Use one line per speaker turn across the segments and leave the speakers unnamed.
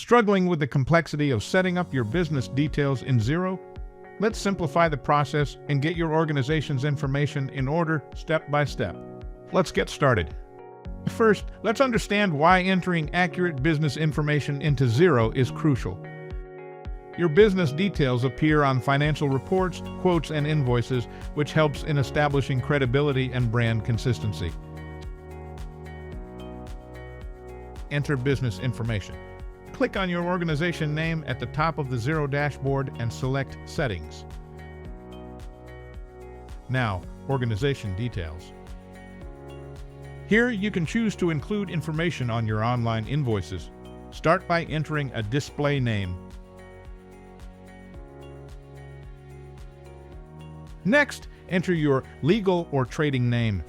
Struggling with the complexity of setting up your business details in Xero? Let's simplify the process and get your organization's information in order step by step. Let's get started. First, let's understand why entering accurate business information into Xero is crucial. Your business details appear on financial reports, quotes, and invoices, which helps in establishing credibility and brand consistency. Enter business information. Click on your organization name at the top of the Xero dashboard and select Settings. Now, Organization Details. Here you can choose to include information on your online invoices. Start by entering a display name. Next, enter your legal or trading name.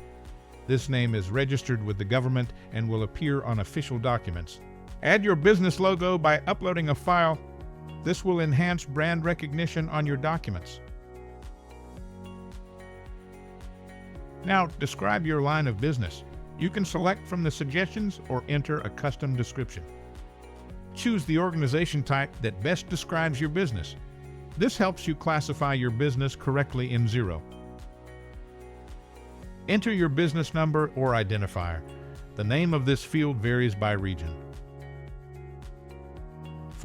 This name is registered with the government and will appear on official documents. Add your business logo by uploading a file. This will enhance brand recognition on your documents. Now, describe your line of business. You can select from the suggestions or enter a custom description. Choose the organization type that best describes your business. This helps you classify your business correctly in Xero. Enter your business number or identifier. The name of this field varies by region.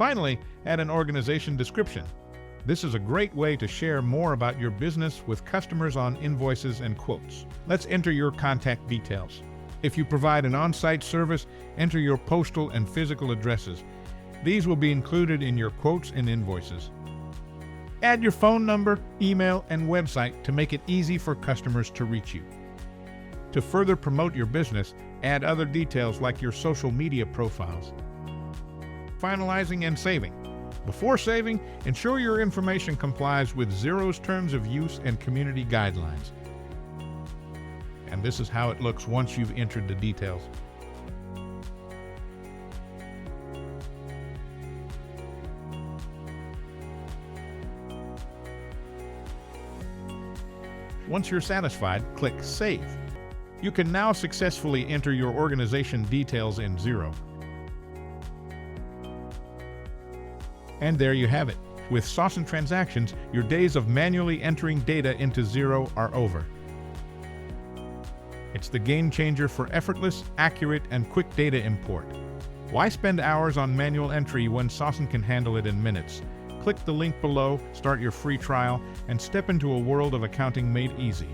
Finally, add an organization description. This is a great way to share more about your business with customers on invoices and quotes. Let's enter your contact details. If you provide an on-site service, enter your postal and physical addresses. These will be included in your quotes and invoices. Add your phone number, email, and website to make it easy for customers to reach you. To further promote your business, add other details like your social media profiles. Finalizing and saving. Before saving, ensure your information complies with Xero's terms of use and community guidelines. And this is how it looks once you've entered the details. Once you're satisfied, click Save. You can now successfully enter your organization details in Xero. And there you have it. With SaasAnt Transactions, your days of manually entering data into Xero are over. It's the game changer for effortless, accurate, and quick data import. Why spend hours on manual entry when SaasAnt can handle it in minutes? Click the link below, start your free trial, and step into a world of accounting made easy.